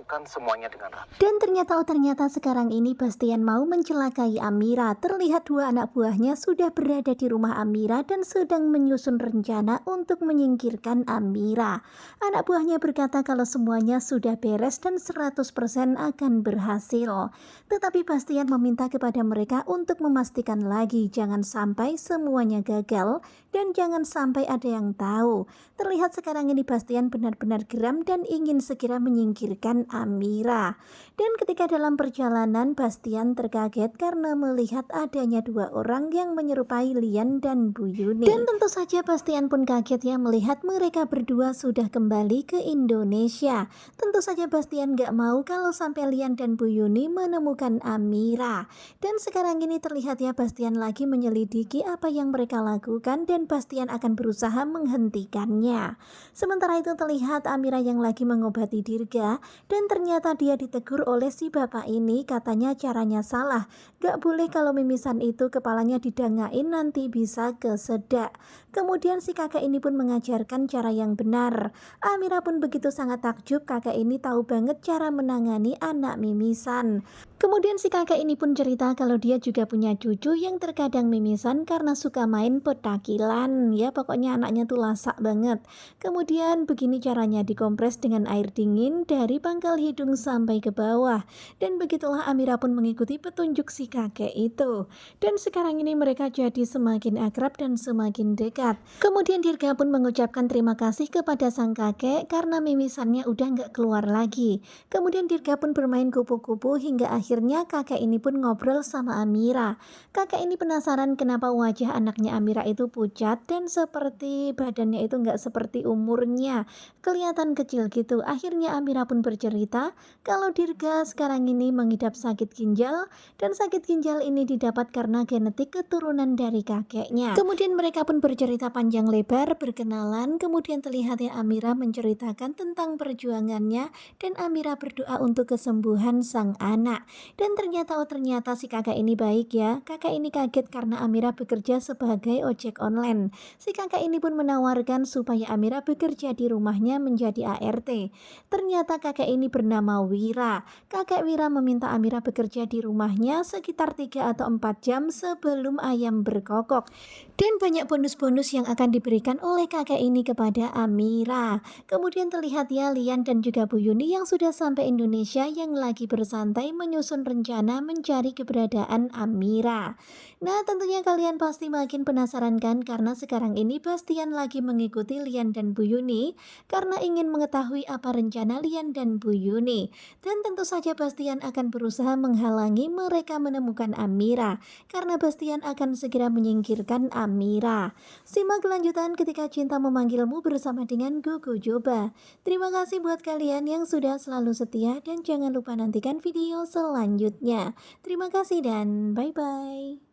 melakukan semuanya dengan rapi. Dan ternyata sekarang ini Bastian mau mencelakai Amira. Terlihat dua anak buahnya sudah berada di rumah Amira dan sedang menyusun rencana untuk menyingkirkan Amira. Anak buahnya berkata kalau semuanya sudah beres dan 100% akan berhasil. Tetapi Bastian meminta kepada mereka untuk memastikan lagi jangan sampai semuanya gagal dan jangan sampai ada yang tahu. Terlihat sekarang ini Bastian benar-benar geram dan ingin segera menyingkirkan Amira. Dan ketika dalam perjalanan, Bastian terkaget karena melihat adanya dua orang yang menyerupai Lian dan Bu Yuni. Dan tentu saja Bastian pun kaget ya melihat mereka berdua sudah kembali ke Indonesia. Tentu saja Bastian gak mau kalau sampai Lian dan Bu Yuni menemukan Amira. Dan sekarang ini terlihat ya Bastian lagi menyelidiki apa yang mereka lakukan dan Bastian akan berusaha menghentikannya. Sementara itu terlihat Amira yang lagi mengobati Dirga dan ternyata dia ditegur oleh si bapak ini, katanya caranya salah. Gak boleh kalau mimisan itu kepalanya didangain nanti bisa kesedak. Kemudian si kakek ini pun mengajarkan cara yang benar. Amira pun begitu sangat takjub, kakek ini tahu banget cara menangani anak mimisan. Kemudian si kakek ini pun cerita kalau dia juga punya cucu yang terkadang mimisan karena suka main petakilan. Ya pokoknya anaknya tuh lasak banget. Kemudian begini caranya, dikompres dengan air dingin dari pangkal hidung sampai ke bawah. Dan begitulah Amira pun mengikuti petunjuk si kakek itu. Dan sekarang ini mereka jadi semakin akrab dan semakin dekat. Kemudian Dirga pun mengucapkan terima kasih kepada sang kakek karena mimisannya udah nggak keluar lagi. Kemudian Dirga pun bermain kupu-kupu hingga akhirnya kakek ini pun ngobrol sama Amira. Kakek ini penasaran kenapa wajah anaknya Amira itu pucat dan seperti badannya itu nggak seperti umurnya. Kelihatan kecil gitu. Akhirnya Amira pun bercerita kalau Dirga sekarang ini mengidap sakit ginjal dan sakit ginjal ini didapat karena genetik keturunan dari kakeknya. Kemudian mereka pun bercerita panjang lebar, berkenalan, kemudian terlihat ya Amira menceritakan tentang perjuangannya dan Amira berdoa untuk kesembuhan sang anak. Dan ternyata si kakak ini baik ya. Kakak ini kaget karena Amira bekerja sebagai ojek online. Si kakak ini pun menawarkan supaya Amira bekerja di rumahnya menjadi ART. Ternyata kakek ini bernama Wira. Kakek Wira meminta Amira bekerja di rumahnya sekitar 3 atau 4 jam sebelum ayam berkokok. Dan banyak bonus-bonus yang akan diberikan oleh kakek ini kepada Amira. Kemudian terlihat ya Lian dan juga Bu Yuni yang sudah sampai Indonesia yang lagi bersantai menyusun rencana mencari keberadaan Amira. Nah tentunya kalian pasti makin penasaran kan karena sekarang ini Bastian lagi mengikuti Lian dan Bu Yuni karena ingin mengetahui apa rencana Lian dan Bu Yuni. Dan tentu saja Bastian akan berusaha menghalangi mereka menemukan Amira karena Bastian akan segera menyingkirkan Amira. Simak kelanjutan ketika cinta memanggilmu bersama dengan Gugu Joba. Terima kasih buat kalian yang sudah selalu setia dan jangan lupa nantikan video selanjutnya. Terima kasih dan bye-bye.